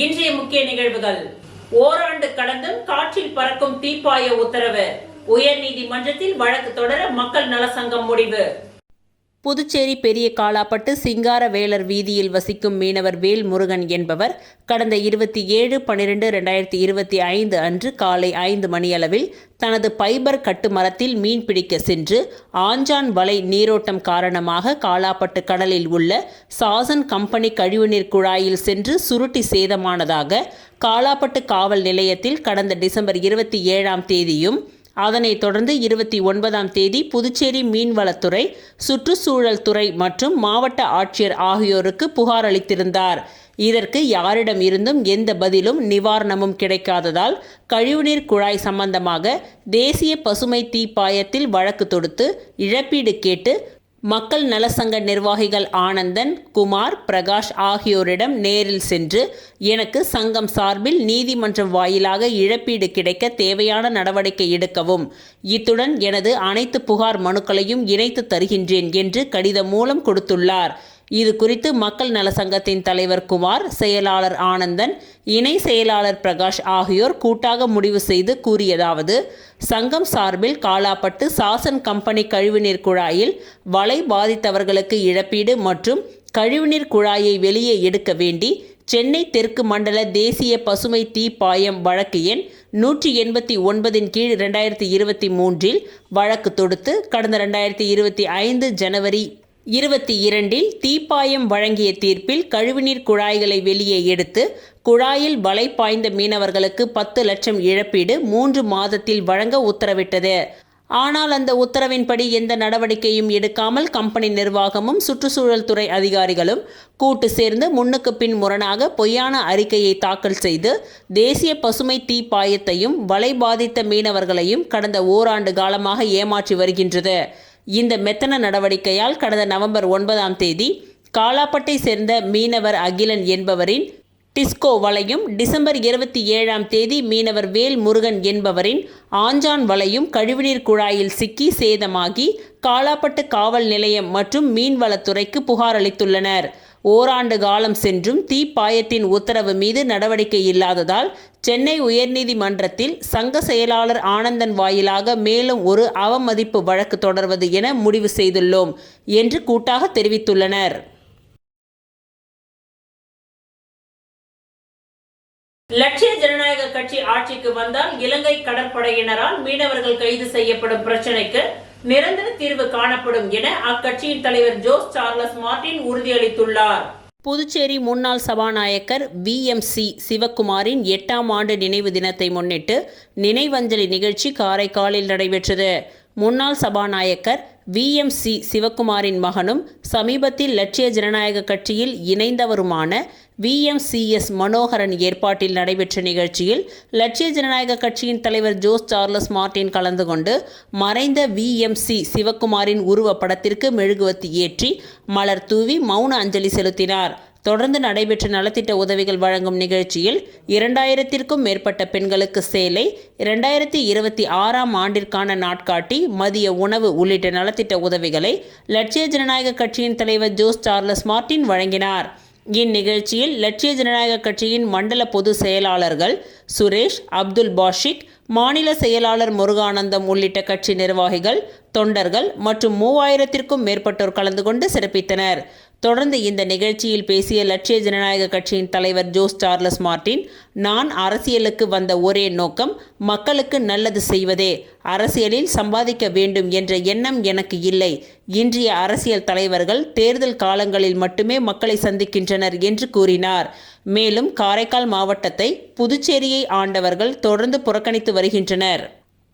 இன்றைய முக்கிய நிகழ்வுகள். ஓராண்டு கடந்தும் காற்றில் பறக்கும் தீப்பாய உத்தரவு. உயர்நீதிமன்றத்தில் வழக்கு தொடர மக்கள் நல சங்கம் முடிவு. புதுச்சேரி பெரிய காலாப்பட்டு சிங்காரவேலர் வீதியில் வசிக்கும் மீனவர் வேல் முருகன் என்பவர் கடந்த 27/12/2025 அன்று காலை 5 மணியளவில் தனது பைபர் கட்டுமரத்தில் மீன் பிடிக்க சென்று ஆஞ்சான் வலை நீரோட்டம் காரணமாக காலாப்பட்டு கடலில் உள்ள சாசன் கம்பெனி கழிவுநீர் குழாயில் சென்று சுருட்டி சேதமானதாக காலாப்பட்டு காவல் நிலையத்தில் கடந்த டிசம்பர் 27ஆம் தேதியும் அதனைத் தொடர்ந்து 29ஆம் தேதி புதுச்சேரி மீன்வளத்துறை, சுற்றுச்சூழல் துறை மற்றும் மாவட்ட ஆட்சியர் ஆகியோருக்கு புகார் அளித்திருந்தார். இதற்கு யாரிடம் இருந்தும் எந்த பதிலும் நிவாரணமும் கிடைக்காததால் கழிவுநீர் குழாய் சம்பந்தமாக தேசிய பசுமை தீப்பாயத்தில் வழக்கு தொடுத்து இழப்பீடு கேட்டு மக்கள் நலசங்க நிர்வாகிகள் ஆனந்தன், குமார், பிரகாஷ் ஆகியோரிடம் நேரில் சென்று எனக்கு சங்கம் சார்பில் நீதிமன்றம் வாயிலாக இழப்பீடு கிடைக்க தேவையான நடவடிக்கை எடுக்கவும், இத்துடன் எனது அனைத்து புகார் மனுக்களையும் இணைத்து தருகின்றேன் என்று கடிதம் மூலம் கொடுத்துள்ளார். இது குறித்து மக்கள் நல சங்கத்தின் தலைவர் குமார், செயலாளர் ஆனந்தன், இணை செயலாளர் பிரகாஷ் ஆகியோர் கூட்டாக முடிவு செய்து கூறியதாவது: சங்கம் சார்பில் காலாப்பட்டு சாசன் கம்பெனி கழிவுநீர் குழாயில் வலை பாதித்தவர்களுக்கு இழப்பீடு மற்றும் கழிவுநீர் குழாயை வெளியே எடுக்க வேண்டி சென்னை தெற்கு மண்டல தேசிய பசுமை தீப்பாயம் வழக்கு எண் 189 கீழ் 2023 வழக்கு தொடுத்து கடந்த 2025 ஜனவரி 22 தீப்பாயம் வழங்கிய தீர்ப்பில் கழிவுநீர் குழாய்களை வெளியே எடுத்து குழாயில் வலை பாய்ந்த மீனவர்களுக்கு 10 லட்சம் இழப்பீடு 3 மாதத்தில் வழங்க உத்தரவிட்டது. ஆனால் அந்த உத்தரவின்படி எந்த நடவடிக்கையும் எடுக்காமல் கம்பெனி நிர்வாகமும் சுற்றுச்சூழல் துறை அதிகாரிகளும் கூட்டு சேர்ந்து முன்னுக்கு பின் முரணாக பொய்யான அறிக்கையை தாக்கல் செய்து தேசிய பசுமை தீப்பாயத்தையும் வலை பாதித்த மீனவர்களையும் கடந்த ஓராண்டு காலமாக ஏமாற்றி வருகின்றது. இந்த மெத்தன நடவடிக்கையால் கடந்த நவம்பர் 9ஆம் தேதி காலாப்பட்டை சேர்ந்த மீனவர் அகிலன் என்பவரின் டிஸ்கோ வலையும், டிசம்பர் 27ஆம் தேதி மீனவர் வேல் முருகன் என்பவரின் ஆஞ்சான் வலையும் கழிவுநீர் குழாயில் சிக்கி சேதமாகி காலாப்பட்டு காவல் நிலையம் மற்றும் மீன்வளத்துறைக்கு புகார் அளித்துள்ளனர். ஓராண்டு காலம் சென்றும் தீப்பாயத்தின் உத்தரவு மீது நடவடிக்கை இல்லாததால் சென்னை உயர்நீதிமன்றத்தில் சங்க செயலாளர் ஆனந்தன் வாயிலாக மேலும் ஒரு அவமதிப்பு வழக்கு தொடர்வது என முடிவு செய்துள்ளோம் என்று கூட்டாக தெரிவித்துள்ளனர். லட்சிய ஜனநாயக கட்சி ஆட்சிக்கு வந்தால் இலங்கை கடற்படையினரால் மீனவர்கள் கைது செய்யப்படும் பிரச்சினைக்கு நிரந்தர தீர்வு காணப்படும் என அக்கட்சியின் தலைவர் ஜோஸ் சார்லஸ் மார்டின் உறுதியளித்துள்ளார். புதுச்சேரி முன்னாள் சபாநாயகர் VMC சிவக்குமாரின் 8ஆம் ஆண்டு நினைவு தினத்தை முன்னிட்டு நினைவஞ்சலி நிகழ்ச்சி காரைக்காலில் நடைபெற்றது. முன்னாள் சபாநாயகர் VMC சிவக்குமாரின் மகனும் சமீபத்தில் லட்சிய ஜனநாயக கட்சியில் இணைந்தவருமான VMCS மனோகரன் ஏற்பாட்டில் நடைபெற்ற நிகழ்ச்சியில் லட்சிய ஜனநாயக கட்சியின் தலைவர் ஜோஸ் சார்லஸ் மார்டின் கலந்து கொண்டு மறைந்த VMC சிவக்குமாரின் உருவப்படத்திற்கு மெழுகுவர்த்தி ஏற்றி மலர் தூவி மௌன அஞ்சலி செலுத்தினார். தொடர்ந்து நடைபெற்ற நலத்திட்ட உதவிகள் வழங்கும் நிகழ்ச்சியில் 2000க்கும் மேற்பட்ட பெண்களுக்கு சேலை, 2026ஆம் ஆண்டிற்கான நாட்காட்டி, மதிய உணவு உள்ளிட்ட நலத்திட்ட உதவிகளை லட்சிய ஜனநாயக கட்சியின் தலைவர் ஜோஸ் சார்லஸ் மார்டின் வழங்கினார். இந்நிகழ்ச்சியில் லட்சிய ஜனநாயக கட்சியின் மண்டல பொது செயலாளர்கள் சுரேஷ், அப்துல் பாஷிக், மாநில செயலாளர் முருகானந்தம் உள்ளிட்ட கட்சி நிர்வாகிகள், தொண்டர்கள் மற்றும் 3000க்கும் மேற்பட்டோர் கலந்து கொண்டு சிறப்பித்தனர். தொடர்ந்து இந்த நிகழ்ச்சியில் பேசிய லட்சிய ஜனநாயக கட்சியின் தலைவர் ஜோஸ் சார்லஸ் மார்டின், நான் அரசியலுக்கு வந்த ஒரே நோக்கம் மக்களுக்கு நல்லது செய்வதே, அரசியலில் சம்பாதிக்க வேண்டும் என்ற எண்ணம் எனக்கு இல்லை. இன்றைய அரசியல் தலைவர்கள் தேர்தல் காலங்களில் மட்டுமே மக்களை சந்திக்கின்றனர் என்று கூறினார். மேலும் காரைக்கால் மாவட்டத்தை, புதுச்சேரியை ஆண்டவர்கள் தொடர்ந்து புறக்கணித்து வருகின்றனர்.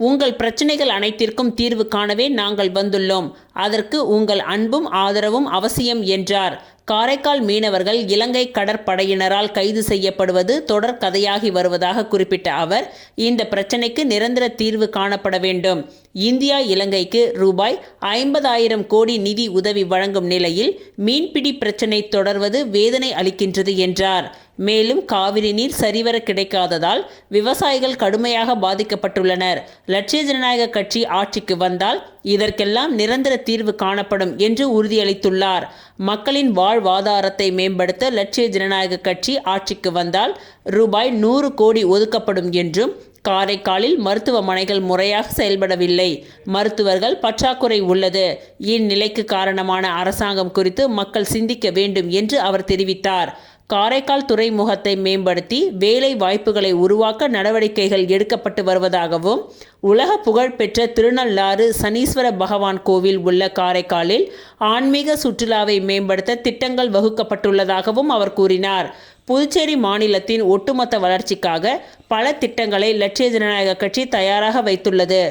உங்கள் பிரச்சனைகள் அனைத்திற்கும் தீர்வு காணவே நாங்கள் வந்துள்ளோம். அதற்கு உங்கள் அன்பும் ஆதரவும் அவசியம் என்றார். காரைக்கால் மீனவர்கள் இலங்கை கடற்படையினரால் கைது செய்யப்படுவது தொடர் கதையாகி வருவதாக குறிப்பிட்ட அவர், இந்த பிரச்சினைக்கு நிரந்தர தீர்வு காணப்பட வேண்டும். இந்தியா இலங்கைக்கு ரூபாய் 50,000 கோடி நிதி உதவி வழங்கும் நிலையில் மீன்பிடி பிரச்சினை தொடர்வது வேதனை அளிக்கின்றது என்றார். மேலும் காவிரி நீர் சரிவர கிடைக்காததால் விவசாயிகள் கடுமையாக பாதிக்கப்பட்டுள்ளனர். லட்சிய ஜனநாயக கட்சி ஆட்சிக்கு வந்தால் இதற்கெல்லாம் நிரந்தர தீர்வு காணப்படும் என்று உறுதியளித்துள்ளார். மக்களின் வாழ் வாழ்வாதாரத்தை மேம்படுத்த லட்சிய ஜனநாயக கட்சி ஆட்சிக்கு வந்தால் ரூபாய் 100 கோடி ஒதுக்கப்படும் என்றும், காரைக்காலில் மருத்துவமனைகள் முறையாக செயல்படவில்லை, மருத்துவர்கள் பற்றாக்குறை உள்ளது, இந்நிலைக்கு காரணமான அரசாங்கம் குறித்து மக்கள் சிந்திக்க வேண்டும் என்று அவர் தெரிவித்தார். காரைக்கால் துறைமுகத்தை மேம்படுத்தி வேலை வாய்ப்புகளை உருவாக்க நடவடிக்கைகள் எடுக்கப்பட்டு வருவதாகவும், உலக புகழ்பெற்ற திருநள்ளாறு சனீஸ்வர பகவான் கோவில் உள்ள காரைக்காலில் ஆன்மீக சுற்றுலாவை மேம்படுத்த திட்டங்கள் வகுக்கப்பட்டுள்ளதாகவும் அவர் கூறினார். புதுச்சேரி மாநிலத்தின் ஒட்டுமொத்த வளர்ச்சிக்காக பல திட்டங்களை லட்சிய ஜனநாயக கட்சி தயாராக வைத்துள்ளது.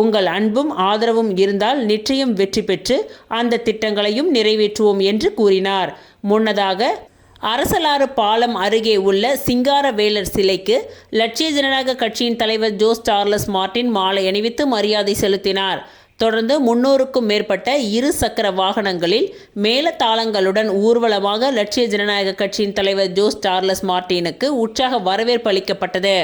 உங்கள் அன்பும் ஆதரவும் இருந்தால் நிச்சயம் வெற்றி பெற்று அந்த திட்டங்களையும் நிறைவேற்றுவோம் என்று கூறினார். முன்னதாக அரசலாறு பாலம் அருகே உள்ள சிங்காரவேலர் சிலைக்கு லட்சிய ஜனநாயக கட்சியின் தலைவர் ஜோஸ் சார்லஸ் மார்ட்டின் மாலை அணிவித்து மரியாதை செலுத்தினார். தொடர்ந்து 300க்கும் மேற்பட்ட 2 சக்கர வாகனங்களில் மேளதாளங்களுடன் ஊர்வலமாக லட்சிய ஜனநாயக கட்சியின் தலைவர் ஜோஸ் சார்லஸ் மார்ட்டினுக்கு உற்சாக வரவேற்பு அளிக்கப்பட்டது.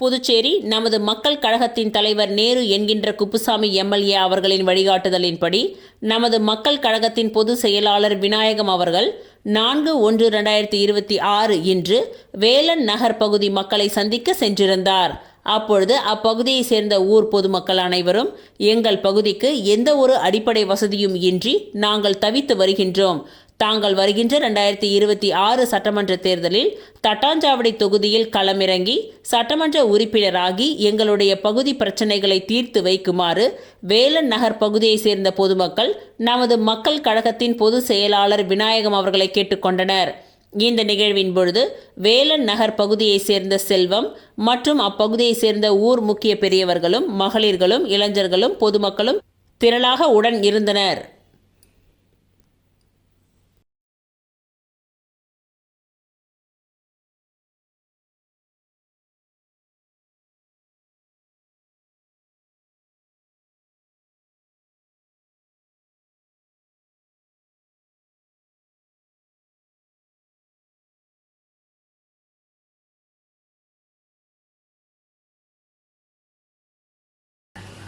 புதுச்சேரி நமது மக்கள் கழகத்தின் தலைவர் நேரு என்கின்ற குப்புசாமி எம்எல்ஏ அவர்களின் வழிகாட்டுதலின்படி நமது மக்கள் கழகத்தின் பொதுச் செயலாளர் விநாயகம் அவர்கள் 4/1/2026 இன்று வேலன் நகர் பகுதி மக்களை சந்திக்க சென்றிருந்தார். அப்பொழுது அப்பகுதியை சேர்ந்த ஊர் பொதுமக்கள் அனைவரும், எங்கள் பகுதிக்கு எந்த ஒரு அடிப்படை வசதியும் இன்றி நாங்கள் தவித்து வருகின்றோம். தாங்கள் வருகின்ற 2026 சட்டமன்ற தேர்தலில் தட்டாஞ்சாவடி தொகுதியில் களமிறங்கி சட்டமன்ற உறுப்பினராகி எங்களுடைய பகுதி பிரச்சனைகளை தீர்த்து வைக்குமாறு வேலன் நகர் பகுதியை சேர்ந்த பொதுமக்கள் நமது மக்கள் கழகத்தின் பொதுச் செயலாளர் விநாயகம் அவர்களை கேட்டுக்கொண்டனர். இந்த நிகழ்வின் பொழுது வேலன் நகர் பகுதியை சேர்ந்த செல்வம் மற்றும் அப்பகுதியை சேர்ந்த ஊர் முக்கிய பெரியவர்களும் மகளிர்களும் இளைஞர்களும் பொதுமக்களும் திரளாக உடன் இருந்தனர்.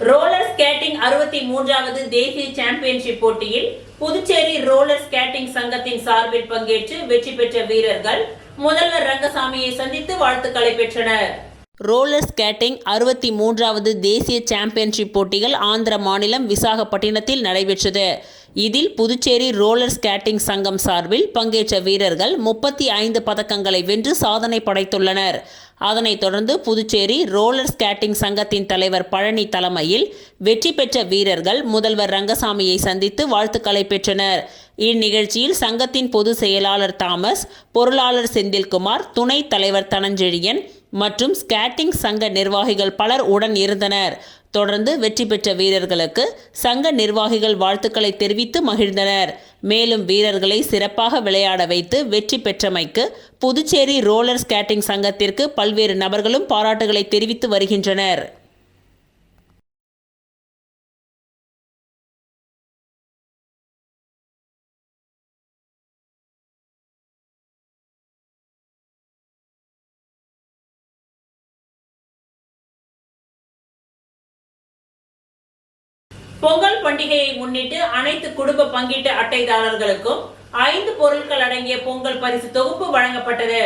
ரோலர் ஸ்கேட்டிங் 63வது தேசிய சாம்பியன்ஷிப் போட்டியில் புதுச்சேரி ரோலர் ஸ்கேட்டிங் சங்கத்தின் சார்பில் பங்கேற்று வெற்றி பெற்ற வீரர்கள் முதல்வர் ரங்கசாமியை சந்தித்து வாழ்த்துக்களை பெற்றனர். ரோலர் ஸ்கேட்டிங் 63வது தேசிய சாம்பியன்ஷிப் போட்டிகள் ஆந்திர மாநிலம் விசாகப்பட்டினத்தில் நடைபெற்றது. இதில் புதுச்சேரி ரோலர் ஸ்கேட்டிங் சங்கம் சார்பில் பங்கேற்ற வீரர்கள் 35 பதக்கங்களை வென்று சாதனை படைத்துள்ளனர். அதனைத் தொடர்ந்து புதுச்சேரி ரோலர் ஸ்கேட்டிங் சங்கத்தின் தலைவர் பழனி தலைமையில் வெற்றி பெற்ற வீரர்கள் முதல்வர் ரங்கசாமியை சந்தித்து வாழ்த்துக்களை பெற்றனர். இந்நிகழ்ச்சியில் சங்கத்தின் பொதுச் செயலாளர் தாமஸ், பொருளாளர் செந்தில்குமார், துணைத் தலைவர் தனஞ்செழியன் மற்றும் ஸ்கேட்டிங் சங்க நிர்வாகிகள் பலர் உடன் இருந்தனர். தொடர்ந்து வெற்றி பெற்ற வீரர்களுக்கு சங்க நிர்வாகிகள் வாழ்த்துக்களை தெரிவித்து மகிழ்ந்தனர். மேலும் வீரர்களை சிறப்பாக விளையாட வைத்து வெற்றி பெற்றமைக்கு புதுச்சேரி ரோலர் ஸ்கேட்டிங் சங்கத்திற்கு பல்வேறு நபர்களும் பாராட்டுகளை தெரிவித்து வருகின்றனர். பொங்கல் பண்டிகையை முன்னிட்டு அனைத்து குடும்ப பங்கீட்டு அட்டைதாரர்களுக்கும் 5 பொருட்கள் அடங்கிய பொங்கல் பரிசு தொகுப்பு வழங்கப்பட்டது.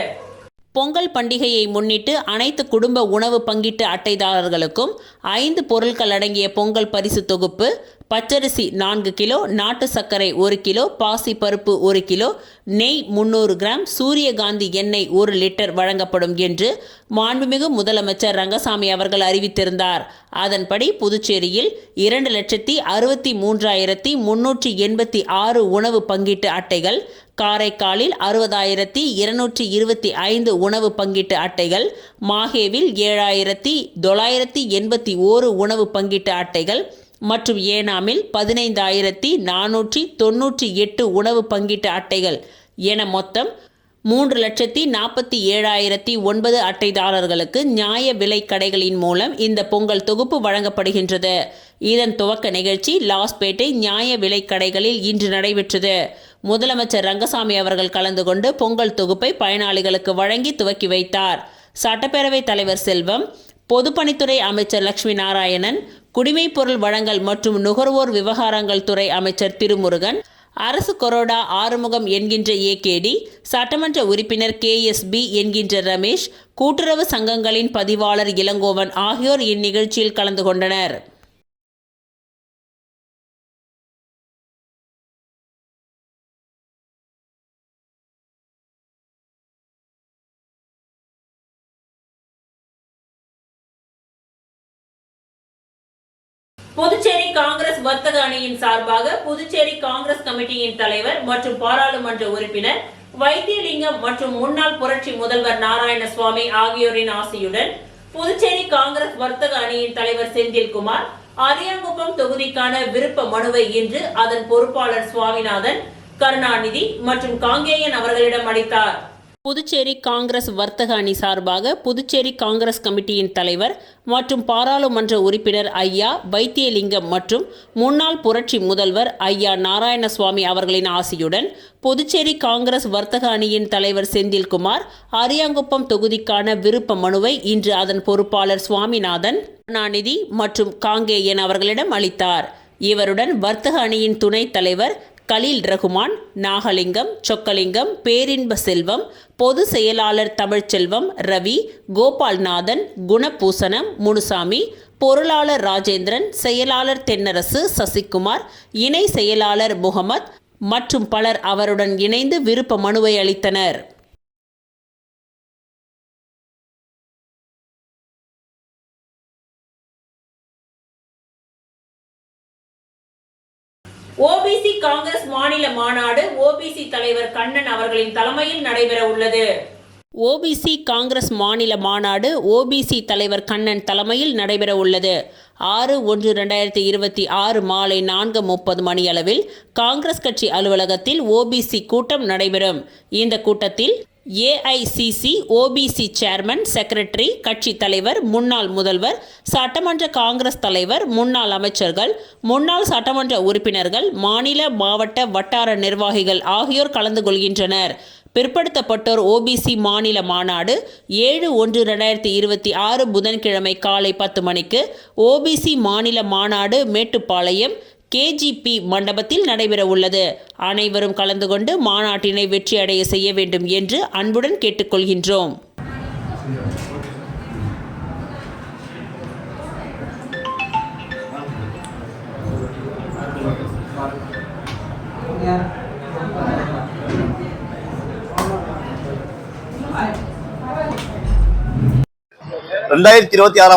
பொங்கல் பண்டிகையை முன்னிட்டு அனைத்து குடும்ப உணவு பங்கீட்டு அட்டைதாரர்களுக்கும் 5 பொருட்கள் அடங்கிய பொங்கல் பரிசு தொகுப்பு பச்சரிசி 4 கிலோ, நாட்டு சர்க்கரை 1 கிலோ, பாசி பருப்பு 1 கிலோ, நெய் 300 கிராம், சூரியகாந்தி எண்ணெய் 1 லிட்டர் வழங்கப்படும் என்று மாண்புமிகு முதலமைச்சர் ரங்கசாமி அவர்கள் அறிவித்திருந்தார். அதன்படி புதுச்சேரியில் 2,63,386 உணவு பங்கீட்டு அட்டைகள், காரைக்காலில் 60,225 உணவு பங்கீட்டு அட்டைகள், மாஹேவில் 7,981 உணவு பங்கீட்டு அட்டைகள் மற்றும் ஏனாமில் 15,498 உணவு பங்கீட்டு அட்டைகள் என மொத்தம் 3,47,009 அட்டைதாரர்களுக்கு நியாய விலை கடைகளின் மூலம் இந்த பொங்கல் தொகுப்பு வழங்கப்படுகின்றது. இதன் துவக்க நிகழ்ச்சி லாஸ்பேட்டை நியாய விலை கடைகளில் இன்று நடைபெற்றது. முதலமைச்சர் ரங்கசாமி அவர்கள் கலந்து கொண்டு பொங்கல் தொகுப்பை பயனாளிகளுக்கு வழங்கி துவக்கி வைத்தார். சட்டப்பேரவைத் தலைவர் செல்வம், பொதுப்பணித்துறை அமைச்சர் லட்சுமி நாராயணன், குடிமைப்பொருள் வழங்கல் மற்றும் நுகர்வோர் விவகாரங்கள் துறை அமைச்சர் திருமுருகன், அரசு கொறடா ஆறுமுகம் என்கின்ற ஏகேடி, சட்டமன்ற உறுப்பினர் KSB என்கின்ற ரமேஷ், கூட்டுறவு சங்கங்களின் பதிவாளர் இளங்கோவன் ஆகியோர் இந்நிகழ்ச்சியில் கலந்து கொண்டனர். புதுச்சேரி காங்கிரஸ் வர்த்தக அணியின் சார்பாக புதுச்சேரி காங்கிரஸ் கமிட்டியின் தலைவர் மற்றும் பாராளுமன்ற உறுப்பினர் வைத்தியலிங்கம் மற்றும் முன்னாள் புரட்சி முதல்வர் நாராயணசுவாமி ஆகியோரின் ஆசையுடன் புதுச்சேரி காங்கிரஸ் வர்த்தக அணியின் தலைவர் செந்தில்குமார் அரியாங்குப்பம் தொகுதிக்கான விருப்ப மனுவை இன்று அதன் பொறுப்பாளர் சுவாமிநாதன், கருணாநிதி மற்றும் காங்கேயன் அவர்களிடம் அளித்தார். புதுச்சேரி காங்கிரஸ் வர்த்தக அணி சார்பாக புதுச்சேரி காங்கிரஸ் கமிட்டியின் தலைவர் மற்றும் பாராளுமன்ற உறுப்பினர் ஐயா வைத்தியலிங்கம் மற்றும் முன்னாள் புரட்சி முதல்வர் ஐயா நாராயணசுவாமி அவர்களின் ஆசியுடன் புதுச்சேரி காங்கிரஸ் வர்த்தக அணியின் தலைவர் செந்தில்குமார் அரியாங்குப்பம் தொகுதிக்கான விருப்ப மனுவை இன்று அதன் பொறுப்பாளர் சுவாமிநாதன், கருணாநிதி மற்றும் காங்கேயன் அவர்களிடம் அளித்தார். இவருடன் வர்த்தக அணியின் துணைத் தலைவர் கலீல் ரகுமான், நாகலிங்கம், சொக்கலிங்கம், பேரின்ப செல்வம், பொது செயலாளர் தமிழ்ச்செல்வம், ரவி, கோபால்நாதன், குணபூசணம், முனுசாமி, பொருளாளர் ராஜேந்திரன், செயலாளர் தென்னரசு, சசிகுமார், இணை செயலாளர் முகமது மற்றும் பலர் அவருடன் இணைந்து விருப்ப மனுவை அளித்தனர். ஓபிசி காங்கிரஸ் மாநில மாநாடு ஓபிசி தலைவர் கண்ணன் அவர்களின் தலைமையில் நடைபெற உள்ளது. ஓபிசி காங்கிரஸ் மாநில மாநாடு ஓபிசி தலைவர் கண்ணன் தலைமையில் நடைபெற உள்ளது. 6/1/2026 மாலை 4:30 மணியளவில் காங்கிரஸ் கட்சி அலுவலகத்தில் ஓபிசி கூட்டம் நடைபெறும். இந்த கூட்டத்தில் AICC OBC சேர்மன், செக்ரட்டரி, கட்சி தலைவர், முன்னாள் முதல்வர், சட்டமன்ற காங்கிரஸ் தலைவர், முன்னாள் அமைச்சர்கள், முன்னாள் சட்டமன்ற உறுப்பினர்கள், மாநில, மாவட்ட, வட்டார நிர்வாகிகள் ஆகியோர் கலந்து கொள்கின்றனர். பிற்படுத்தப்பட்டோர் OBC மாநில மாநாடு 7/1/2026 புதன்கிழமை காலை 10 மணிக்கு OBC மாநில மாநாடு மேட்டுப்பாளையம் KGP மண்டபத்தில் நடைபெற உள்ளது. அனைவரும் கலந்து கொண்டு மாநாட்டினை வெற்றியடைய செய்ய வேண்டும் என்று அன்புடன் கேட்டுக்கொள்கின்றோம்.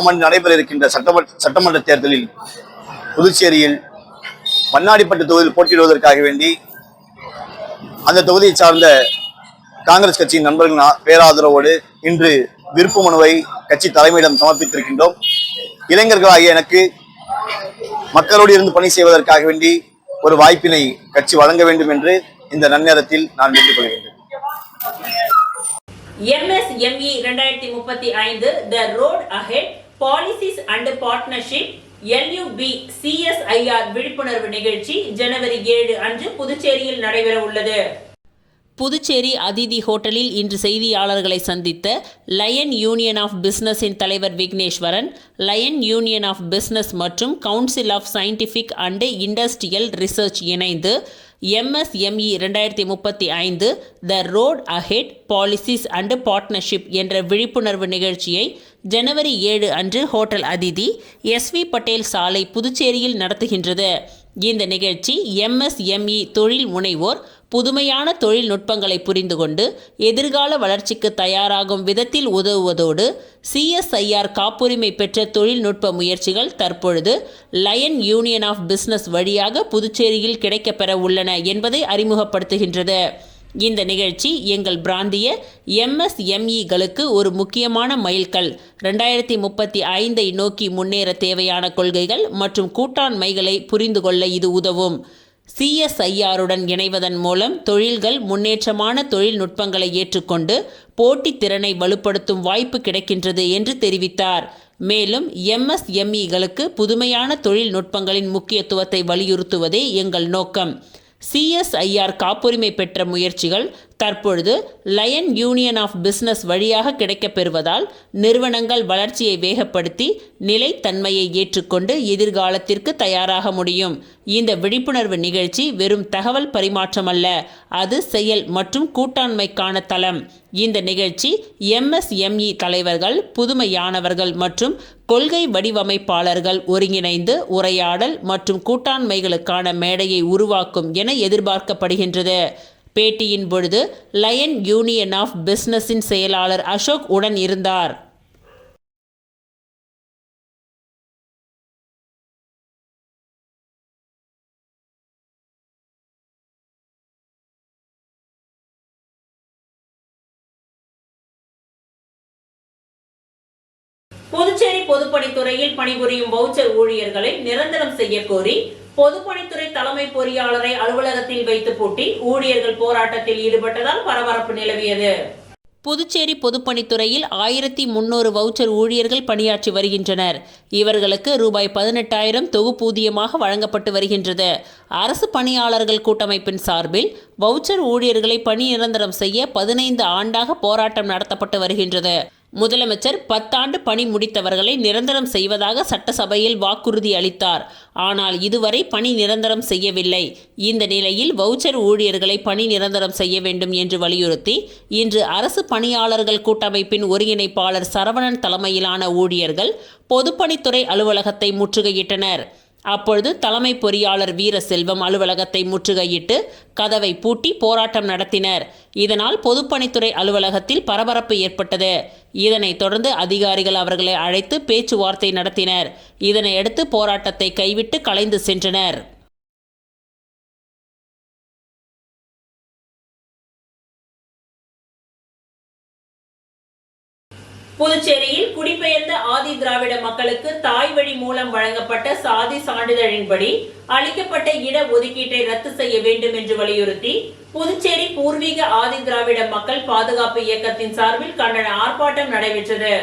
ஆண்டு நடைபெற இருக்கின்ற சட்டமன்ற தேர்தலில் புதுச்சேரியில் மண்ணாடிப்பட்டு தொகுதியில் போட்டியிடுவதற்காக வேண்டி அந்த தொகுதியை சார்ந்த காங்கிரஸ் கட்சியின் நண்பர்களின் பேராதரவோடு இன்று விருப்ப மனுவை கட்சி தலைமையிடம் சமர்ப்பித்திருக்கின்றோம். இளைஞர்களாகிய எனக்கு மக்களோடு இருந்து பணி செய்வதற்காக வேண்டி ஒரு வாய்ப்பினை கட்சி வழங்க வேண்டும் என்று இந்த நன்னேரத்தில் நான் வேண்டிக் கொள்கின்றேன். MSME 2035 The Road Ahead Policies and Partnership LUB CSIR விழிப்புணர்வு நிகழ்ச்சி ஜனவரி 7 அன்று புதுச்சேரியில் நடைபெற உள்ளது. புதுச்சேரி அதிதி ஹோட்டலில் இன்று செய்தியாளர்களை சந்தித்த லயன் யூனியன் ஆஃப் பிசினஸின் தலைவர் Vigneswaran, lion union of business மற்றும் council of scientific and industrial research இணைந்து MSME 2035 the road ahead policies and partnership என்ற விழிப்புணர்வு நிகழ்ச்சியை ஜனவரி 7 அன்று ஹோட்டல் அதிதி SV பட்டேல் சாலை புதுச்சேரியில் நடத்துகின்றது. இந்த நிகழ்ச்சி MSME தொழில் முனைவோர் புதுமையான தொழில்நுட்பங்களை புரிந்து கொண்டு எதிர்கால வளர்ச்சிக்கு தயாராகும் விதத்தில் உதவுவதோடு CSIR காப்புரிமை பெற்ற தொழில்நுட்ப முயற்சிகள் தற்பொழுது லயன் யூனியன் ஆஃப் பிசினஸ் வழியாக புதுச்சேரியில் கிடைக்கப்பெற உள்ளன என்பதை அறிமுகப்படுத்துகின்றது. இந்த நிகழ்ச்சி எங்கள் பிராந்திய MSMEகளுக்கு ஒரு முக்கியமான மைல்கல். 2035 நோக்கி முன்னேற தேவையான கொள்கைகள் மற்றும் கூட்டாண்மைகளை புரிந்து கொள்ள இது உதவும். CSIRுடன் இணைவதன் மூலம் தொழில்கள் முன்னேற்றமான தொழில்நுட்பங்களை ஏற்றுக்கொண்டு போட்டித் திறனை வலுப்படுத்தும் வாய்ப்பு கிடைக்கின்றது என்று தெரிவித்தார். மேலும் MSMEகளுக்கு புதுமையான தொழில்நுட்பங்களின் முக்கியத்துவத்தை வலியுறுத்துவதே எங்கள் நோக்கம். CSIR காப்புரிமை பெற்ற முயற்சிகள் தற்பொழுது லயன் யூனியன் ஆஃப் பிசினஸ் வழியாக கிடைக்கப்பெறுவதால் நிறுவனங்கள் வளர்ச்சியை வேகப்படுத்தி நிலைத்தன்மையை ஏற்றுக்கொண்டு எதிர்காலத்திற்கு தயாராக முடியும். இந்த விழிப்புணர்வு நிகழ்ச்சி வெறும் தகவல் பரிமாற்றமல்ல, அது செயல் மற்றும் கூட்டாண்மைக்கான தளம். இந்த நிகழ்ச்சி MSME தலைவர்கள், புதுமையானவர்கள் மற்றும் கொள்கை வடிவமைப்பாளர்கள் ஒருங்கிணைந்து உரையாடல் மற்றும் கூட்டாண்மைகளுக்கான மேடையை உருவாக்கும் என எதிர்பார்க்கப்படுகின்றது. பேட்டியின் பொழுது லயன் யூனியன் ஆஃப் பிசினஸின் செயலாளர் அசோக் உடன் இருந்தார். புதுச்சேரி பொதுப்பணித்துறையில் பணிபுரியும் வவுச்சர் ஊழியர்களை நிரந்தரம் செய்ய கோரி பொதுப்பணித்துறை தலைமை பொறியாளரை அலுவலகத்தில் வைத்து பூட்டி ஊழியர்கள் போராட்டத்தில் ஈடுபட்டதால் பரபரப்பு நிலவியது. புதுச்சேரி பொதுப்பணித்துறையில் 1300 வவுச்சர் ஊழியர்கள் பணியாற்றி வருகின்றனர். இவர்களுக்கு ரூபாய் 18,000 தொகுப்பூதியமாக வழங்கப்பட்டு வருகின்றது. அரசு பணியாளர்கள் கூட்டமைப்பின் சார்பில் வவுச்சர் ஊழியர்களை பணி நிரந்தரம் செய்ய 15 ஆண்டாக போராட்டம் நடத்தப்பட்டு வருகின்றது. முதலமைச்சர் 10 ஆண்டு பணி முடித்தவர்களை நிரந்தரம் செய்வதாக சட்டசபையில் வாக்குறுதி அளித்தார். ஆனால் இதுவரை பணி நிரந்தரம் செய்யவில்லை. இந்த நிலையில் வவுச்சர் ஊழியர்களை பணி நிரந்தரம் செய்ய வேண்டும் என்று வலியுறுத்தி இன்று அரசு பணியாளர்கள் கூட்டமைப்பின் ஒருங்கிணைப்பாளர் சரவணன் தலைமையிலான ஊழியர்கள் பொதுப்பணித்துறை அலுவலகத்தை முற்றுகையிட்டனர். அப்பொழுது தலைமை பொறியாளர் வீரசெல்வம் அலுவலகத்தை முற்றுகையிட்டு கதவை பூட்டி போராட்டம் நடத்தினர். இதனால் பொதுப்பணித்துறை அலுவலகத்தில் பரபரப்பு ஏற்பட்டது. இதனைத் தொடர்ந்து அதிகாரிகள் அவர்களை அழைத்து பேச்சுவார்த்தை நடத்தினர். இதனையடுத்து போராட்டத்தை கைவிட்டு கலைந்து சென்றனர். புதுச்சேரியில் குடிபெயர்ந்த ஆதி திராவிட மக்களுக்கு தாய் வழி மூலம் வழங்கப்பட்ட சாதி சான்றிதழின்படி அளிக்கப்பட்ட இட ஒதுக்கீட்டை ரத்து செய்ய வேண்டும் என்று வலியுறுத்தி புதுச்சேரி பூர்வீக ஆதி திராவிட மக்கள் பாதுகாப்பு இயக்கத்தின் சார்பில் கண்டன ஆர்ப்பாட்டம் நடைபெற்றது.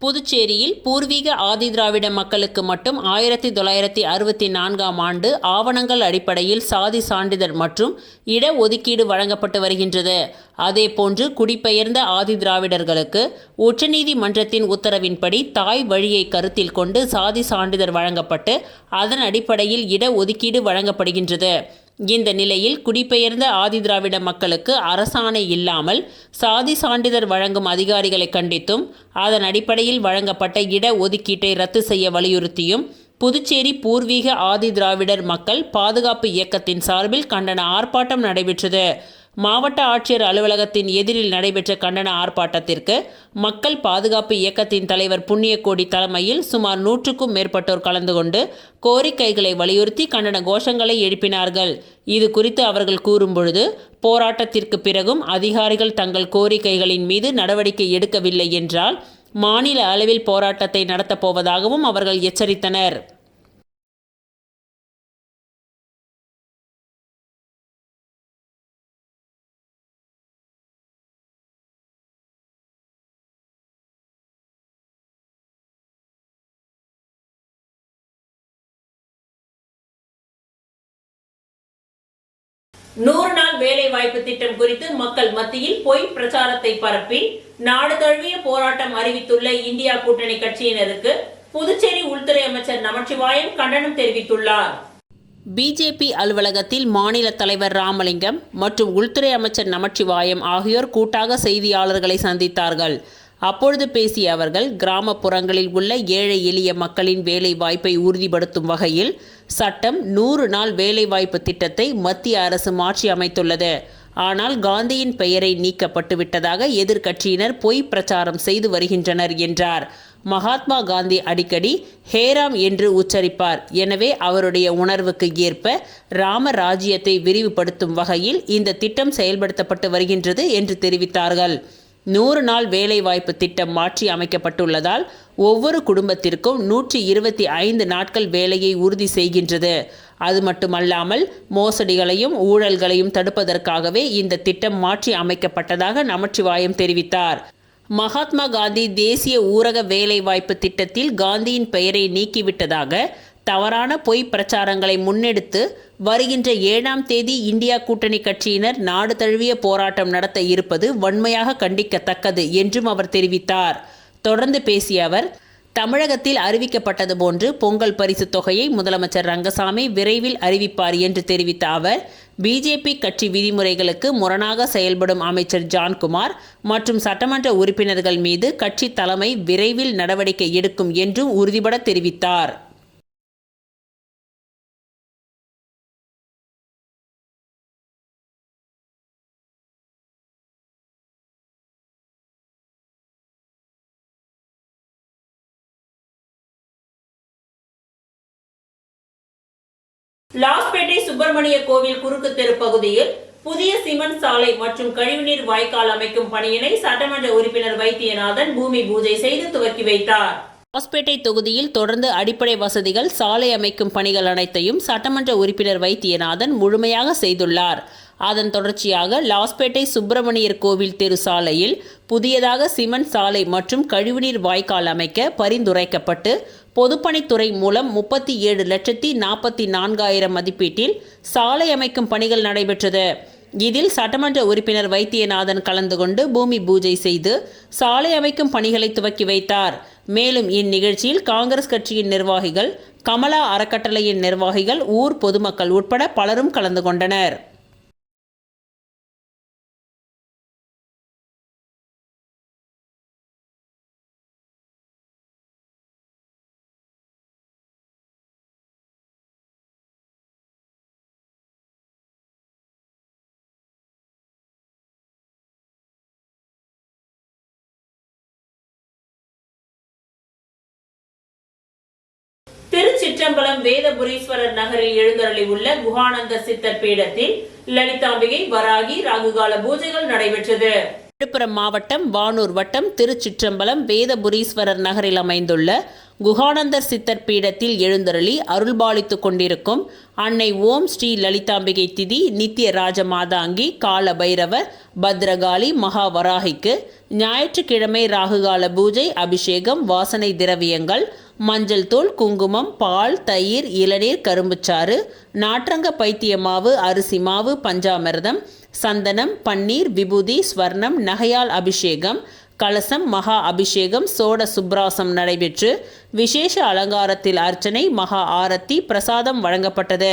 புதுச்சேரியில் பூர்வீக ஆதி திராவிட மக்களுக்கு மட்டும் 1964ஆம் ஆண்டு ஆவணங்கள் அடிப்படையில் சாதி சான்றிதழ் மற்றும் இட ஒதுக்கீடு வழங்கப்பட்டு வருகின்றது. அதேபோன்று குடிபெயர்ந்த ஆதி திராவிடர்களுக்கு உச்சநீதிமன்றத்தின் உத்தரவின்படி தாய் வழியை கருத்தில் கொண்டு சாதி சான்றிதழ் வழங்கப்பட்டு அதன் அடிப்படையில் இட ஒதுக்கீடு வழங்கப்படுகின்றது. இந்த நிலையில் குடிபெயர்ந்த ஆதி திராவிட மக்களுக்கு அரசாணை இல்லாமல் சாதி சான்றிதழ் வழங்கும் அதிகாரிகளை கண்டித்தும் அதன் அடிப்படையில் வழங்கப்பட்ட இட ஒதுக்கீட்டை ரத்து செய்ய வலியுறுத்தியும் புதுச்சேரி பூர்வீக ஆதி திராவிடர் மக்கள் பாதுகாப்பு இயக்கத்தின் சார்பில் கண்டன ஆர்ப்பாட்டம் நடைபெற்றது. மாவட்ட ஆட்சியர் அலுவலகத்தின் எதிரில் நடைபெற்ற கண்டன ஆர்ப்பாட்டத்திற்கு மக்கள் பாதுகாப்பு இயக்கத்தின் தலைவர் புண்ணியகோடி தலைமையில் சுமார் 100க்கும் மேற்பட்டோர் கலந்து கொண்டு கோரிக்கைகளை வலியுறுத்தி கண்டன கோஷங்களை எழுப்பினார்கள். இது குறித்து அவர்கள் கூறும்பொழுது, போராட்டத்திற்கு பிறகும் அதிகாரிகள் தங்கள் கோரிக்கைகளின் மீது நடவடிக்கை எடுக்கவில்லை என்றால் மாநில அளவில் போராட்டத்தை நடத்தப் போவதாகவும் அவர்கள் எச்சரித்தனர். நூறு நாள் வேலை வாய்ப்பு திட்டம் குறித்து மக்கள் மத்தியில் பொய் பிரச்சாரத்தை பரப்பி நாடு தழுவிய போராட்டம் அறிவித்துள்ள இந்தியா கூட்டணி கட்சியினருக்கு புதுச்சேரி உள்துறை அமைச்சர் நமச்சிவாயம் கண்டனம் தெரிவித்துள்ளார். பிஜேபி அலுவலகத்தில் மாநில தலைவர் ராமலிங்கம் மற்றும் உள்துறை அமைச்சர் நமச்சிவாயம் ஆகியோர் கூட்டாக செய்தியாளர்களை சந்தித்தார்கள். அப்பொழுது பேசிய அவர்கள், கிராமப்புறங்களில் உள்ள ஏழை எளிய மக்களின் வேலை வாய்ப்பை உறுதிப்படுத்தும் வகையில் சட்டம் 100 நாள் வேலைவாய்ப்பு திட்டத்தை மத்திய அரசு மாற்றி அமைத்துள்ளது. ஆனால் காந்தியின் பெயரை நீக்கப்பட்டு விட்டதாக எதிர்க்கட்சியினர் பொய் பிரச்சாரம் செய்து வருகின்றனர் என்றார். மகாத்மா காந்தி அடிக்கடி ஹேராம் என்று உச்சரிப்பார். எனவே அவருடைய உணர்வுக்கு ஏற்ப ராம ராஜ்யத்தை விரிவுபடுத்தும் வகையில் இந்த திட்டம் செயல்படுத்தப்பட்டு வருகின்றது என்று தெரிவித்தார்கள். 100 நாள் வேலைவாய்ப்பு திட்டம் மாற்றி அமைக்கப்பட்டுள்ளதால் ஒவ்வொரு குடும்பத்திற்கும் 125 நாட்கள் வேலையை உறுதி செய்கின்றது. அது மட்டுமல்லாமல் மோசடிகளையும் ஊழல்களையும் தடுப்பதற்காகவே இந்த திட்டம் மாற்றி அமைக்கப்பட்டதாக நமச்சிவாயம் தெரிவித்தார். மகாத்மா காந்தி தேசிய ஊரக வேலைவாய்ப்பு திட்டத்தில் காந்தியின் பெயரை நீக்கிவிட்டதாக தவறான பொய் பிரச்சாரங்களை முன்னெடுத்து வருகின்ற 7ஆம் தேதி இந்தியா கூட்டணி கட்சியினர் நாடு தழுவிய போராட்டம் நடத்த இருப்பது வன்மையாக கண்டிக்கத்தக்கது என்றும் அவர் தெரிவித்தார். தொடர்ந்து பேசிய அவர், தமிழகத்தில் அறிவிக்கப்பட்டது போன்று பொங்கல் பரிசு தொகையை முதலமைச்சர் ரங்கசாமி விரைவில் அறிவிப்பார் என்று தெரிவித்த அவர், பிஜேபி கட்சி விதிமுறைகளுக்கு முரணாக செயல்படும் அமைச்சர் ஜான்குமார் மற்றும் சட்டமன்ற உறுப்பினர்கள் மீது கட்சி தலைமை விரைவில் நடவடிக்கை எடுக்கும் என்றும் உறுதிபட தெரிவித்தார். லாஸ்பேட்டை சுப்பிரமணிய கோவில் குறுக்கு தெரு பகுதியில் புதிய சிமெண்ட் சாலை மற்றும் கழிவுநீர் வாய்க்கால் அமைக்கும் பணியினை சட்டமன்ற உறுப்பினர் வைத்தியநாதன் பூமி பூஜை செய்து துவக்கி வைத்தார். லாஸ்பேட்டை தொகுதியில் தொடர்ந்து அடிப்படை வசதிகள், சாலை அமைக்கும் பணிகள் அனைத்தையும் சட்டமன்ற உறுப்பினர் வைத்தியநாதன் முழுமையாக செய்துள்ளார். அதன் தொடர்ச்சியாக லாஸ்பேட்டை சுப்பிரமணியர் கோவில் தெரு சாலையில் புதியதாக சிமெண்ட் சாலை மற்றும் கழிவுநீர் வாய்க்கால் அமைக்க பரிந்துரைக்கப்பட்டு பொதுப்பணித்துறை மூலம் 37,44,000 மதிப்பீட்டில் சாலை அமைக்கும் பணிகள் நடைபெற்றது. இதில் சட்டமன்ற உறுப்பினர் வைத்தியநாதன் கலந்து கொண்டு பூமி பூஜை செய்து சாலை அமைக்கும் பணிகளை துவக்கி வைத்தார். மேலும் இந்நிகழ்ச்சியில் காங்கிரஸ் கட்சியின் நிர்வாகிகள், கமலா அறக்கட்டளையின் நிர்வாகிகள், ஊர் பொதுமக்கள் உட்பட பலரும் கலந்து கொண்டனர். திருச்சிற்றம்பலம் வேதபுரீஸ்வரர் நகரில் எழுந்தருளி உள்ள குஹானந்தர் சித்தர் பீடத்தில் லலிதாம்பிகை, வராகி, ராகுகால பூஜைகள் நடைபெற்றது. விழுப்புரம் மாவட்டம் வானூர் வட்டம் திருச்சிற்றம்பலம் வேதபுரீஸ்வரர் நகரில் அமைந்துள்ள குஹானந்தர் சித்தர் பீடத்தில் எழுந்தருளி அருள்பாலித்துக் கொண்டிருக்கும் அன்னை ஓம் ஸ்ரீ லலிதாம்பிகை திதி, நித்திய ராஜ மாதாங்கி, கால பைரவர், பத்ரகாளி, மகாவராகிக்கு ஞாயிற்றுக்கிழமை ராகுகால பூஜை, அபிஷேகம், வாசனை திரவியங்கள், மஞ்சள் தூள், குங்குமம், பால், தயிர், இளநீர், கரும்புச்சாறு, நாற்றங்க பைத்திய மாவு, அரிசி மாவு, பஞ்சாமிர்தம், சந்தனம், பன்னீர், விபூதி, ஸ்வர்ணம், நகையால் அபிஷேகம், கலசம், மகா அபிஷேகம், சோட சுப்ராசம் நடைபெற்று விசேஷ அலங்காரத்தில் அர்ச்சனை, மகா ஆரத்தி, பிரசாதம் வழங்கப்பட்டது.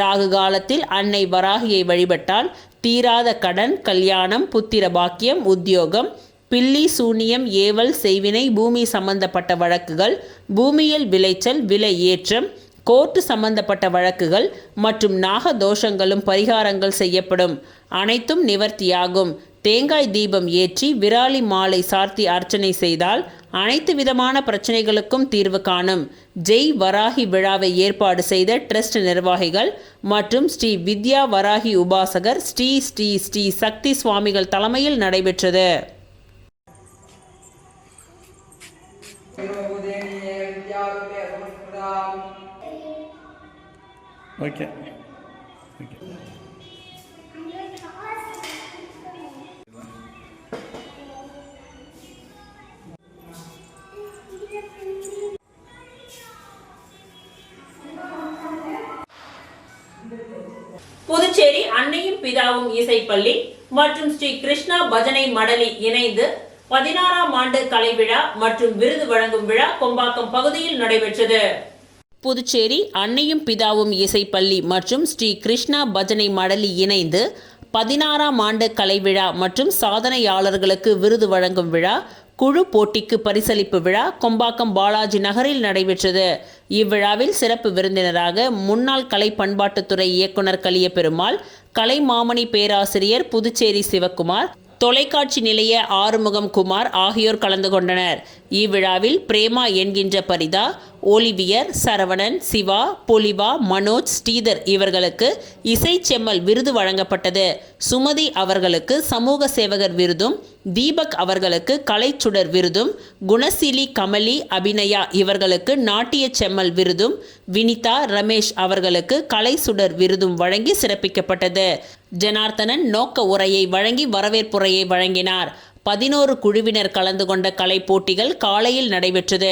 ராகு காலத்தில் அன்னை வராகியை வழிபட்டால் தீராத கடன், கல்யாணம், புத்திர பாக்கியம், உத்தியோகம், பில்லி சூனியம், ஏவல், செய்வினை, பூமி சம்பந்தப்பட்ட வழக்குகள், பூமியில் விளைச்சல், விலை ஏற்றம், கோர்ட்டு சம்பந்தப்பட்ட வழக்குகள் மற்றும் நாக தோஷங்களும் பரிகாரங்கள் செய்யப்படும். அனைத்தும் நிவர்த்தியாகும். தேங்காய் தீபம் ஏற்றி விராலி மாலை சார்த்தி அர்ச்சனை செய்தால் அனைத்து விதமான பிரச்சனைகளுக்கும் தீர்வு காணும். ஜெய் வராகி விழாவை ஏற்பாடு செய்த ட்ரஸ்ட் நிர்வாகிகள் மற்றும் ஸ்ரீ வித்யா வராகி உபாசகர் ஸ்ரீ ஸ்ரீ ஸ்ரீ சக்தி சுவாமிகள் தலைமையில் நடைபெற்றது. Okay. புதுச்சேரி அன்னையும் பிதாவும் இசைப்பள்ளி மற்றும் ஸ்ரீ கிருஷ்ணா பஜனை மடலி இணைந்து 16ஆம் ஆண்டு கலை விழா மற்றும் விருது வழங்கும் விழா கொம்பாக்கம் பகுதியில் நடைபெற்றது. புதுச்சேரி அன்னையும் பிதாவும் இசைப்பள்ளி மற்றும் ஸ்ரீ கிருஷ்ணா பஜனை மடலி இணைந்து 16ஆம் ஆண்டு கலை விழா மற்றும் சாதனையாளர்களுக்கு விருது வழங்கும் விழா, குழு போட்டிக்கு பரிசளிப்பு விழா கொம்பாக்கம் பாலாஜி நகரில் நடைபெற்றது. இவ்விழாவில் சிறப்பு விருந்தினராக முன்னாள் கலை பண்பாட்டுத்துறை இயக்குனர் கலியபெருமாள், கலை மாமணி பேராசிரியர் புதுச்சேரி சிவக்குமார், தொலைக்காட்சி நிலைய ஆறுமுகம் குமார் ஆகியோர் கலந்து கொண்டனர். இவ்விழாவில் பிரேமா என்கின்ற பரிதா, ஒலிவியர், சரவணன், சிவா, பொலிவா, மனோஜ், ஸ்ரீதர் இவர்களுக்கு இசை செம்மல் விருது வழங்கப்பட்டது. சுமதி அவர்களுக்கு சமூக சேவகர் விருதும், தீபக் அவர்களுக்கு கலைச்சுடர் விருதும், குணசீலி, கமலி, அபிநயா இவர்களுக்கு நாட்டிய செம்மல் விருதும், வினிதா, ரமேஷ் அவர்களுக்கு கலை சுடர் விருதும் வழங்கி சிறப்பிக்கப்பட்டது. ஜனார்த்தனன் நோக்க உரையை வழங்கி வரவேற்புரையை வழங்கினார். 11 குழுவினர் கலந்து கொண்ட கலை போட்டிகள் காலையில் நடைபெற்றது.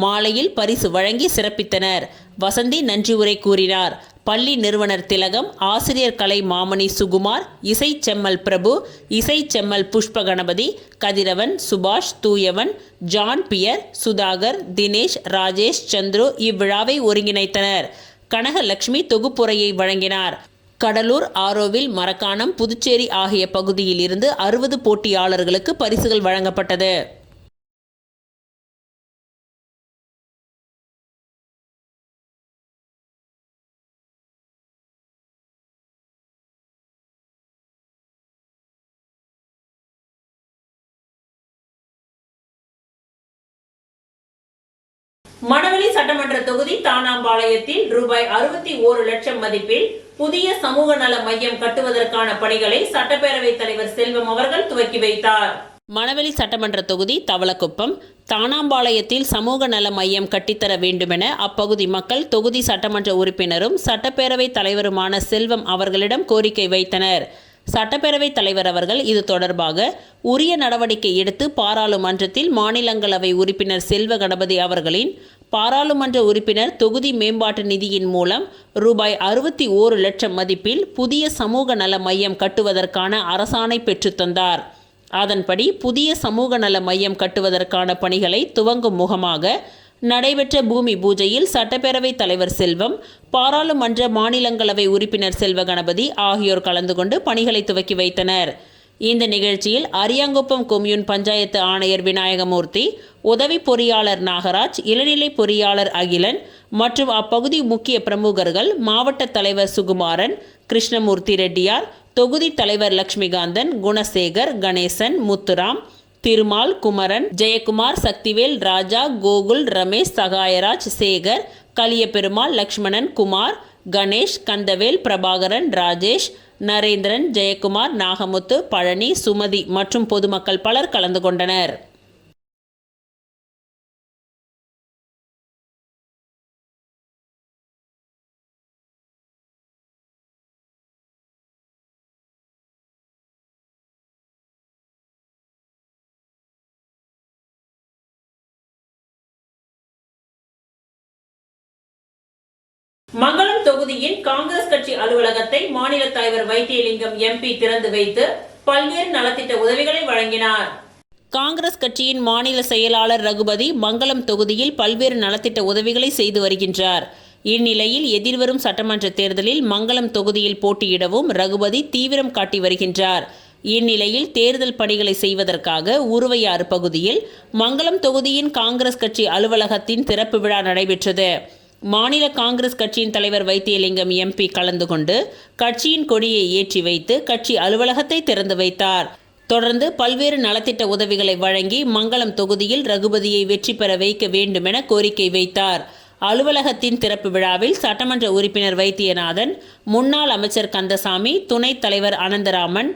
மாலையில் பரிசு வழங்கி சிறப்பித்தனர். வசந்தி நன்றி உரை கூறினார். பள்ளி நிறுவனர் திலகம், ஆசிரியர் கலை மாமணி சுகுமார், இசை செம்மல் பிரபு, இசை செம்மல் புஷ்ப கணபதி, கதிரவன், சுபாஷ், தூயவன், ஜான் பியர், சுதாகர், தினேஷ், ராஜேஷ், சந்துரு இவ்விழாவை ஒருங்கிணைத்தனர். கனகலட்சுமி தொகுப்புரையை வழங்கினார். கடலூர், ஆரோவில், மரக்காணம், புதுச்சேரி ஆகிய பகுதியில் இருந்து 60 போட்டியாளர்களுக்கு பரிசுகள் வழங்கப்பட்டது. மணவெளி சட்டமன்ற தொகுதி தானாம்பாளையத்தில் ரூபாய் 61 லட்சம் மதிப்பில் புதிய சமூக நல மையம் கட்டுவதற்கான பணிகளை சட்டப்பேரவைத் தலைவர் செல்வம் அவர்கள் துவக்கி வைத்தார். மணவெளி சட்டமன்ற தொகுதி தவளக்குப்பம் தானாம்பாளையத்தில் சமூக நல மையம் கட்டித்தர வேண்டுமென அப்பகுதி மக்கள் தொகுதி சட்டமன்ற உறுப்பினரும் சட்டப்பேரவைத் தலைவருமான செல்வம் அவர்களிடம் கோரிக்கை வைத்தனர். சட்டப்பேரவைத் தலைவர் அவர்கள் இது தொடர்பாக உரிய நடவடிக்கை எடுத்து பாராளுமன்றத்தில் மாநிலங்களவை உறுப்பினர் செல்வ கணபதி அவர்களின் பாராளுமன்ற உறுப்பினர் தொகுதி மேம்பாட்டு நிதியின் மூலம் ரூபாய் 61 லட்சம் மதிப்பில் புதிய சமூக நல மையம் கட்டுவதற்கான அரசாணை பெற்றுத்தந்தார். அதன்படி புதிய சமூக நல மையம் கட்டுவதற்கான பணிகளை துவங்கும் முகமாக நடைபெற்ற பூமி பூஜையில் சட்டப்பேரவைத் தலைவர் செல்வம், பாராளுமன்ற மாநிலங்களவை உறுப்பினர் செல்வ கணபதி ஆகியோர் கலந்து கொண்டு பணிகளை துவக்கி வைத்தனர். இந்த நிகழ்ச்சியில் அரியாங்குப்பம் கொம்யூன் பஞ்சாயத்து ஆணையர் விநாயகமூர்த்தி, உதவி பொறியாளர் நாகராஜ், இளநிலை பொறியாளர் அகிலன் மற்றும் அப்பகுதி முக்கிய பிரமுகர்கள், மாவட்ட தலைவர் சுகுமாரன், கிருஷ்ணமூர்த்தி ரெட்டியார், தொகுதி தலைவர் லட்சுமிகாந்தன், குணசேகர், கணேசன், முத்துராம், திருமால், குமரன், ஜெயக்குமார், சக்திவேல், ராஜா, கோகுல், ரமேஷ், சகாயராஜ், சேகர், கலியபெருமாள், லக்ஷ்மணன், குமார், கணேஷ், கந்தவேல், பிரபாகரன், ராஜேஷ், நரேந்திரன், ஜெயக்குமார், நாகமுத்து, பழனி, சுமதி மற்றும் பொதுமக்கள் பலர் கலந்து கொண்டனர். மங்களம் தொகுதியின் காங்கிரஸ் கட்சி அலுவலகத்தை மாநில தலைவர் வைத்தியலிங்கம் எம்பி திறந்து வைத்து பல்வேறு நலத்திட்ட உதவிகளை வழங்கினார். காங்கிரஸ் கட்சியின் மாநில செயலாளர் ரகுபதி மங்களம் தொகுதியில் பல்வேறு நலத்திட்ட உதவிகளை செய்து வருகின்றார். இந்நிலையில் எதிர்வரும் சட்டமன்ற தேர்தலில் மங்களம் தொகுதியில் போட்டியிடவும் ரகுபதி தீவிரம் காட்டி வருகின்றார். இந்நிலையில் தேர்தல் பணிகளை செய்வதற்காக உருவையாறு பகுதியில் மங்களம் தொகுதியின் காங்கிரஸ் கட்சி அலுவலகத்தின் திறப்பு விழா நடைபெற்றது. மாநில காங்கிரஸ் கட்சியின் தலைவர் வைத்தியலிங்கம் எம்பி கலந்து கொண்டு கட்சியின் கொடியை ஏற்றி வைத்து கட்சி அலுவலகத்தை திறந்து வைத்தார். தொடர்ந்து பல்வேறு நலத்திட்ட உதவிகளை வழங்கி மங்களம் தொகுதியில் ரகுபதியை வெற்றி பெற வைக்க வேண்டுமென கோரிக்கை வைத்தார். அலுவலகத்தின் திறப்பு விழாவில் சட்டமன்ற உறுப்பினர் வைத்தியநாதன், முன்னாள் அமைச்சர் கந்தசாமி, துணைத் தலைவர் அனந்தராமன்,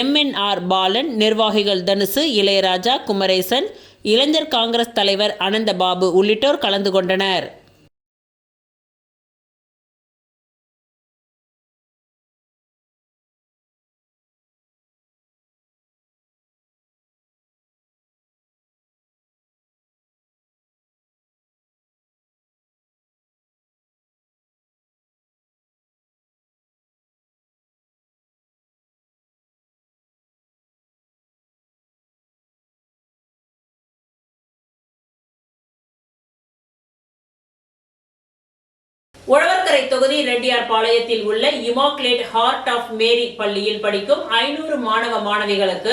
MNR பாலன், நிர்வாகிகள் தனுசு, இளையராஜா, குமரேசன், இளைஞர் காங்கிரஸ் தலைவர் அனந்தபாபு உள்ளிட்டோர் கலந்து கொண்டனர். உழவர்கரை தொகுதி ரெட்டியார் பாளையத்தில் உள்ள இமாக்குலேட் ஹார்ட் ஆஃப் மேரி பள்ளியில் படிக்கும் 500 மாணவ மாணவிகளுக்கு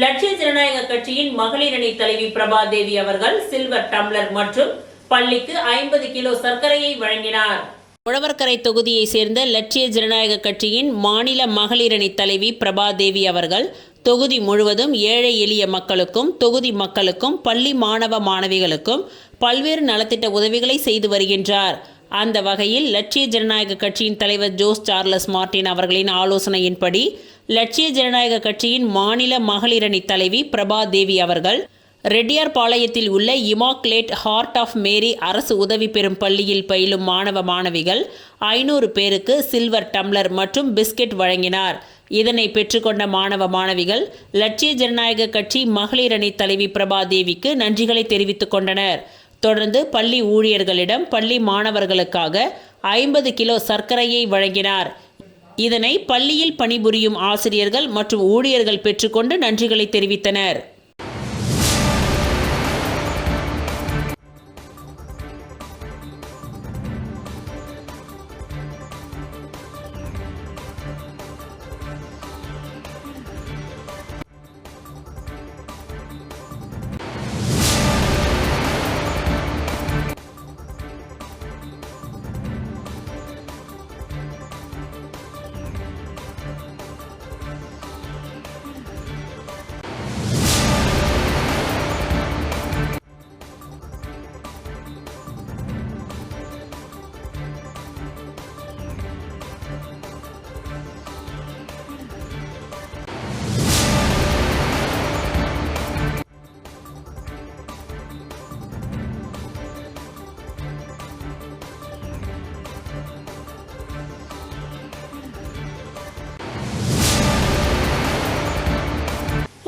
லட்சிய ஜனநாயக கட்சியின் மகளிர் அணி தலைவி பிரபாதேவி அவர்கள் சில்வர் டம்ளர் மற்றும் பள்ளிக்கு 50 கிலோ சர்க்கரையை வழங்கினார். உழவர்கரை தொகுதியை சேர்ந்த லட்சிய ஜனநாயக கட்சியின் மாநில மகளிர் அணி தலைவி பிரபாதேவி அவர்கள் தொகுதி முழுவதும் ஏழை எளிய மக்களுக்கும் தொகுதி மக்களுக்கும் பள்ளி மாணவ மாணவிகளுக்கும் பல்வேறு நலத்திட்ட உதவிகளை செய்து வருகின்றார். அந்த வகையில் லட்சிய ஜனநாயக கட்சியின் தலைவர் ஜோஸ் சார்லஸ் மார்ட்டின் அவர்களின் ஆலோசனையின்படி லட்சிய ஜனநாயக கட்சியின் மாநில மகளிரணி தலைவி பிரபா தேவி அவர்கள் ரெட்டியார்பாளையத்தில் உள்ள இமாக்குலேட் ஹார்ட் ஆஃப் மேரி அரசு உதவி பெறும் பள்ளியில் பயிலும் மாணவ மாணவிகள் 500 பேருக்கு சில்வர் டம்ளர் மற்றும் பிஸ்கெட் வழங்கினார். இதனை பெற்றுக்கொண்ட மாணவ மாணவிகள் லட்சிய ஜனநாயக கட்சி மகளிரணி தலைவி பிரபா தேவிக்கு நன்றிகளை தெரிவித்துக் கொண்டனர். தொடர்ந்து பள்ளி ஊழியர்களிடம் பள்ளி மாணவர்களுக்காக 50 கிலோ சர்க்கரையை வழங்கினார். இதனை பள்ளியில் பணிபுரியும் ஆசிரியர்கள் மற்றும் ஊழியர்கள் பெற்றுக்கொண்டு நன்றிகளை தெரிவித்தனர்.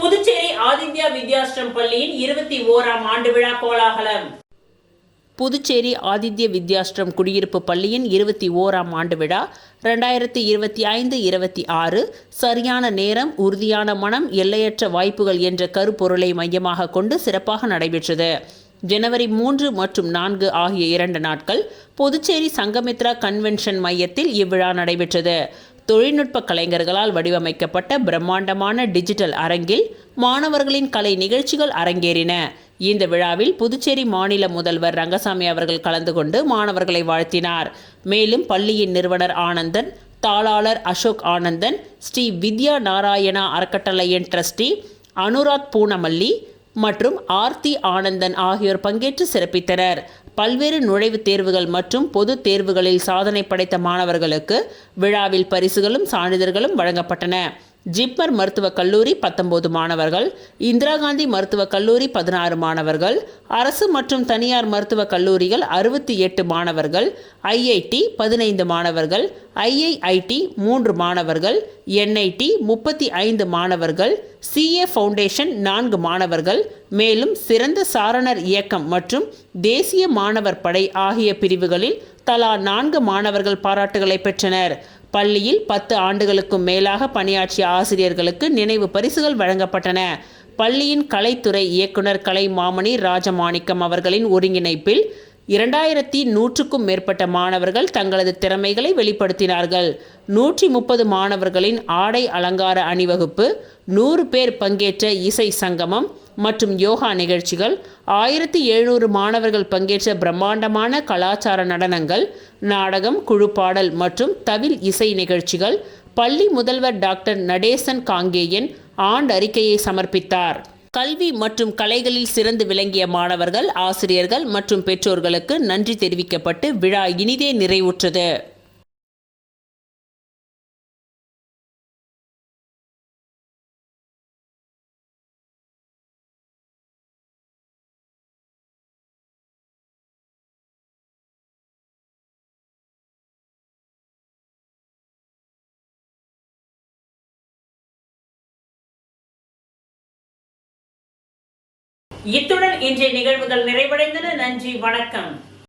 புதுச்சேரி ஆதித்யா வித்யாஸ்ரம் பள்ளியின் 21ஆம் ஆண்டு விழா கோலாகலம். புதுச்சேரி ஆதித்ய வித்யாஸ்ரம் குடியிருப்பு பள்ளியின் 21ஆம் ஆண்டு விழா 2025-26 சரியான நேரம், உறுதியான மனம், எல்லையற்ற வாய்ப்புகள் என்ற கருப்பொருளை மையமாக கொண்டு சிறப்பாக நடைபெற்றது. ஜனவரி 3 மற்றும் 4 ஆகிய 2 நாட்கள் புதுச்சேரி சங்கமித்ரா கன்வென்ஷன் மையத்தில் இவ்விழா நடைபெற்றது. தொழில்நுட்ப கலைஞர்களால் வடிவமைக்கப்பட்ட பிரம்மாண்டமான டிஜிட்டல் அரங்கில் மாணவர்களின் கலை நிகழ்ச்சிகள் அரங்கேறின. இந்த விழாவில் புதுச்சேரி மாநில முதல்வர் ரங்கசாமி அவர்கள் கலந்து கொண்டு மாணவர்களை வாழ்த்தினார். மேலும் பள்ளியின் நிறுவனர் ஆனந்தன், தாளாளர் அசோக் ஆனந்தன், ஸ்ரீ வித்யா நாராயணா அறக்கட்டளையின் ட்ரஸ்டி அனுராத் பூனமல்லி மற்றும் ஆர்த்தி ஆனந்தன் ஆகியோர் பங்கேற்று சிறப்பித்தனர். பல்வேறு நுழைவுத் தேர்வுகள் மற்றும் பொது தேர்வுகளில் சாதனை படைத்த மாணவர்களுக்கு விழாவில் பரிசுகளும் சான்றிதழ்களும் வழங்கப்பட்டன. ஜிப்மர் மருத்துவக் கல்லூரி 19 மாணவர்கள், இந்திரா காந்தி மருத்துவக் கல்லூரி 16 மாணவர்கள், அரசு மற்றும் தனியார் மருத்துவக் கல்லூரிகள் 68 மாணவர்கள், ஐஐடி 15 மாணவர்கள், ஐஐஐடி 3 மாணவர்கள், என்ஐடி 35 மாணவர்கள், சிஏ ஃபவுண்டேஷன் 4 மாணவர்கள், மேலும் சிறந்த சாரணர் இயக்கம் மற்றும் தேசிய மாணவர் படை ஆகிய பிரிவுகளில் தலா 4 மாணவர்கள் பாராட்டுகளை பெற்றனர். பள்ளியில் 10 ஆண்டுகளுக்கும் மேலாக பணியாற்றிய ஆசிரியர்களுக்கு நினைவு பரிசுகள் வழங்கப்பட்டன. பள்ளியின் கலைத்துறை இயக்குனர் கலை மாமணி ராஜமாணிக்கம் அவர்களின் ஒருங்கிணைப்பில் 2100க்கும் மேற்பட்ட மாணவர்கள் தங்களது திறமைகளை வெளிப்படுத்தினார்கள். 130 மாணவர்களின் ஆடை அலங்கார அணிவகுப்பு, 100 பேர் பங்கேற்ற இசை சங்கமம் மற்றும் யோகா நிகழ்ச்சிகள், 1700 மாணவர்கள் பங்கேற்ற பிரம்மாண்டமான கலாச்சார நடனங்கள், நாடகம், குழுப்பாடல் மற்றும் தவில் இசை நிகழ்ச்சிகள். பள்ளி முதல்வர் டாக்டர் நடேசன் காங்கேயன் ஆண்டறிக்கையை சமர்ப்பித்தார். கல்வி மற்றும் கலைகளில் சிறந்து விளங்கிய மாணவர்கள், ஆசிரியர்கள் மற்றும் பெற்றோர்களுக்கு நன்றி தெரிவிக்கப்பட்டு விழா இனிதே நிறைவுற்றது. இத்துடன் இன்றைய நிகழ்வுகள் நிறைவடைந்தன. நன்றி, வணக்கம்.